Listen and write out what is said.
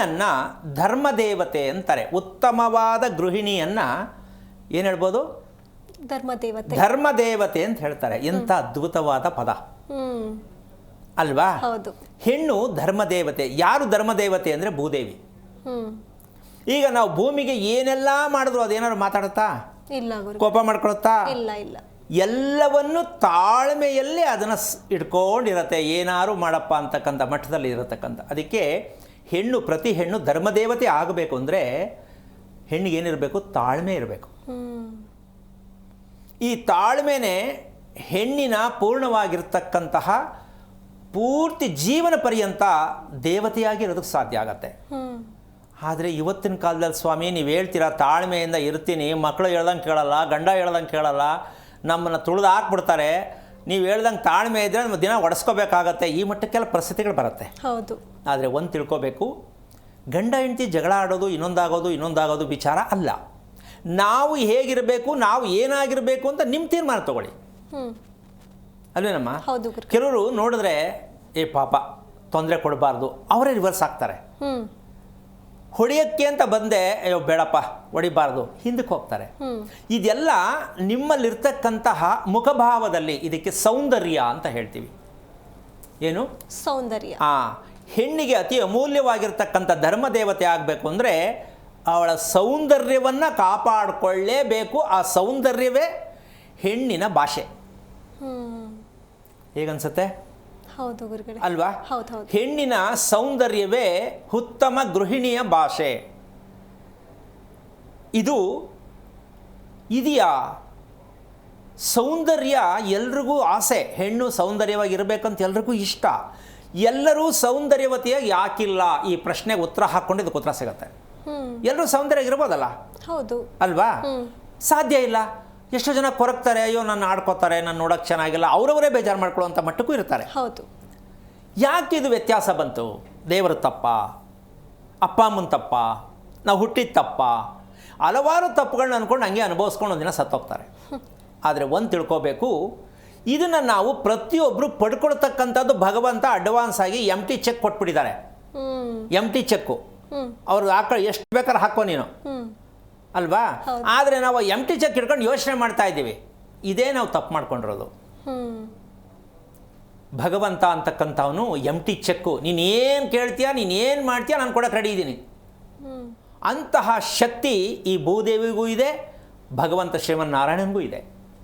ಹೆಣ್ಣನ್ನು ಧರ್ಮದೇವತೆ ಅಂತಾರೆ. ಉತ್ತಮವಾದ ಗೃಹಿಣಿಯನ್ನು ಏನು ಹೇಳ್ಬೋದು? ಧರ್ಮದೇವತೆ ಅಂತ ಹೇಳ್ತಾರೆ. ಎಂಥ ಅದ್ಭುತವಾದ ಪದ ಅಲ್ವಾ? ಹೆಣ್ಣು ಧರ್ಮದೇವತೆ. ಯಾರು ಧರ್ಮದೇವತೆ ಅಂದರೆ ಭೂದೇವಿ. ಈಗ ನಾವು ಭೂಮಿಗೆ ಏನೆಲ್ಲ ಮಾಡಿದ್ರು ಅದೇನಾದ್ರು ಮಾತಾಡುತ್ತಾ? ಇಲ್ಲ. ಕೋಪ ಮಾಡ್ಕೊಳುತ್ತಾ? ಇಲ್ಲ. ಎಲ್ಲವನ್ನು ತಾಳ್ಮೆಯಲ್ಲಿ ಅದನ್ನು ಇಟ್ಕೊಂಡಿರತ್ತೆ, ಏನಾರು ಮಾಡಪ್ಪ ಅಂತಕ್ಕಂಥ ಮಟ್ಟದಲ್ಲಿ ಇರತಕ್ಕಂಥ. ಅದಕ್ಕೆ ಹೆಣ್ಣು, ಪ್ರತಿ ಹೆಣ್ಣು ಧರ್ಮದೇವತೆ ಆಗಬೇಕು ಅಂದರೆ ಹೆಣ್ಣಿಗೆ ಏನಿರಬೇಕು? ತಾಳ್ಮೆ ಇರಬೇಕು. ಈ ತಾಳ್ಮೆನೇ ಹೆಣ್ಣಿನ ಪೂರ್ಣವಾಗಿರ್ತಕ್ಕಂತಹ ಪೂರ್ತಿ ಜೀವನ ಪರ್ಯಂತ ದೇವತೆಯಾಗಿರೋದಕ್ಕೆ ಸಾಧ್ಯ ಆಗತ್ತೆ. ಆದರೆ ಇವತ್ತಿನ ಕಾಲದಲ್ಲಿ ಸ್ವಾಮಿ ನೀವು ಹೇಳ್ತೀರಾ ತಾಳ್ಮೆಯಿಂದ ಇರ್ತೀನಿ, ಮಕ್ಕಳು ಹೇಳ್ದಂಗೆ ಕೇಳಲ್ಲ, ಗಂಡ ಹೇಳ್ದಂಗೆ ಕೇಳಲ್ಲ, ನಮ್ಮನ್ನು ತುಳಿದು ಹಾಕ್ಬಿಡ್ತಾರೆ, ನೀವು ಹೇಳ್ದಂಗೆ ತಾಳ್ಮೆ ಇದ್ದರೆ ನಮ್ಮ ದಿನ ಒಡಿಸ್ಕೋಬೇಕಾಗತ್ತೆ, ಈ ಮಟ್ಟಕ್ಕೆಲ್ಲ ಪರಿಸ್ಥಿತಿಗಳು ಬರುತ್ತೆ. ಹೌದು. ಆದರೆ ಒಂದು ತಿಳ್ಕೋಬೇಕು, ಗಂಡ ಹೆಂಡತಿ ಜಗಳ ಆಡೋದು ಇನ್ನೊಂದಾಗೋದು ವಿಚಾರ ಅಲ್ಲ. ನಾವು ಹೇಗಿರಬೇಕು, ನಾವು ಏನಾಗಿರಬೇಕು ಅಂತ ನಿಮ್ಮ ತೀರ್ಮಾನ ತಗೊಳ್ಳಿ. ಅಲ್ವೇನಮ್ಮ? ಕೆಲವರು ನೋಡಿದ್ರೆ ಪಾಪ ತೊಂದರೆ ಕೊಡಬಾರ್ದು, ಅವರೇ ರಿವರ್ಸ್ ಆಗ್ತಾರೆ. ಹೊಡೆಯೋಕ್ಕೆ ಅಂತ ಬಂದೆ, ಅಯ್ಯೋ ಬೇಡಪ್ಪ ಹೊಡಿಬಾರ್ದು, ಹಿಂದಕ್ಕೆ ಹೋಗ್ತಾರೆ. ಇದೆಲ್ಲ ನಿಮ್ಮಲ್ಲಿರ್ತಕ್ಕಂತಹ ಮುಖಭಾವದಲ್ಲಿ, ಇದಕ್ಕೆ ಸೌಂದರ್ಯ ಅಂತ ಹೇಳ್ತೀವಿ. ಏನು ಸೌಂದರ್ಯ? ಹೆಣ್ಣಿಗೆ ಅತಿ ಅಮೂಲ್ಯವಾಗಿರ್ತಕ್ಕಂಥ ಧರ್ಮದೇವತೆ ಆಗಬೇಕು ಅಂದರೆ ಅವಳ ಸೌಂದರ್ಯವನ್ನು ಕಾಪಾಡಿಕೊಳ್ಳೇಬೇಕು. ಆ ಸೌಂದರ್ಯವೇ ಹೆಣ್ಣಿನ ಭಾಷೆ. ಹೇಗನ್ಸುತ್ತೆ? ಹೌದು ಗುರುಗಳೇ. ಅಲ್ವಾ? ಹೆಣ್ಣಿನ ಸೌಂದರ್ಯವೇ ಉತ್ತಮ ಗೃಹಿಣಿಯ ಭಾಷೆ. ಇದು ಇದೆಯಾ? ಸೌಂದರ್ಯ ಎಲ್ರಿಗೂ ಆಸೆ. ಹೆಣ್ಣು ಸೌಂದರ್ಯವಾಗಿರಬೇಕಂತ ಎಲ್ರಿಗೂ ಇಷ್ಟ. ಎಲ್ಲರೂ ಸೌಂದರ್ಯವತಿಯಾಗಿ ಯಾಕಿಲ್ಲ? ಈ ಪ್ರಶ್ನೆಗೆ ಉತ್ತರ ಹಾಕ್ಕೊಂಡು ಇದಕ್ಕೆ ಉತ್ತರ ಸಿಗುತ್ತೆ. ಎಲ್ಲರೂ ಸೌಂದರ್ಯ ಇರ್ಬೋದಲ್ಲ? ಹೌದು. ಅಲ್ವಾ? ಸಾಧ್ಯ ಇಲ್ಲ. ಎಷ್ಟೋ ಜನ ಕೊರಗ್ತಾರೆ, ಅಯ್ಯೋ ನನ್ನ ಆಡ್ಕೋತಾರೆ, ನಾನು ನೋಡೋಕ್ಕೆ ಚೆನ್ನಾಗಿಲ್ಲ, ಅವರವರೇ ಬೇಜಾರು ಮಾಡ್ಕೊಳ್ಳೋಂಥ ಮಟ್ಟಕ್ಕೂ ಇರ್ತಾರೆ. ಹೌದು. ಯಾಕೆ ಇದು ವ್ಯತ್ಯಾಸ ಬಂತು? ದೇವರ ತಪ್ಪ? ಅಪ್ಪ ಅಮ್ಮನ ತಪ್ಪ? ನಾವು ಹುಟ್ಟಿದ ತಪ್ಪ? ಹಲವಾರು ತಪ್ಪುಗಳನ್ನ ಅಂದ್ಕೊಂಡು ಹಂಗೆ ಅನುಭವಿಸ್ಕೊಂಡು ಒಂದಿನ ಸತ್ತೋಗ್ತಾರೆ. ಆದರೆ ಒಂದು ತಿಳ್ಕೋಬೇಕು, ಇದನ್ನು ನಾವು ಪ್ರತಿಯೊಬ್ಬರು ಪಡ್ಕೊಳ್ತಕ್ಕಂಥದ್ದು ಭಗವಂತ ಅಡ್ವಾನ್ಸ್ ಆಗಿ ಎಂಟಿ ಚೆಕ್ ಕೊಟ್ಬಿಟ್ಟಿದ್ದಾರೆ. ಎಂಟಿ ಚೆಕ್ಕು ಅವ್ರು ಎಷ್ಟು ಬೇಕಾದ್ರೆ ಹಾಕೋ ನೀನು, ಅಲ್ವಾ? ಆದರೆ ನಾವು ಎಂಟಿ ಚೆಕ್ ಹಿಡ್ಕೊಂಡು ಯೋಚನೆ ಮಾಡ್ತಾ ಇದ್ದೀವಿ. ಇದೇ ನಾವು ತಪ್ಪು ಮಾಡ್ಕೊಂಡಿರೋದು. ಭಗವಂತ ಅಂತಕ್ಕಂಥವನು ಎಂಟಿ ಚೆಕ್ಕು. ನೀನೇನು ಕೇಳ್ತೀಯ, ನೀನೇನು ಮಾಡ್ತೀಯ, ನಾನು ಕೊಡೋಕೆ ರೆಡಿ ಇದ್ದೀನಿ. ಅಂತಹ ಶಕ್ತಿ ಈ ಭೂದೇವಿಗೂ ಇದೆ, ಭಗವಂತ ಶ್ರೀಮನ್ನಾರಾಯಣನಿಗೂ ಇದೆ.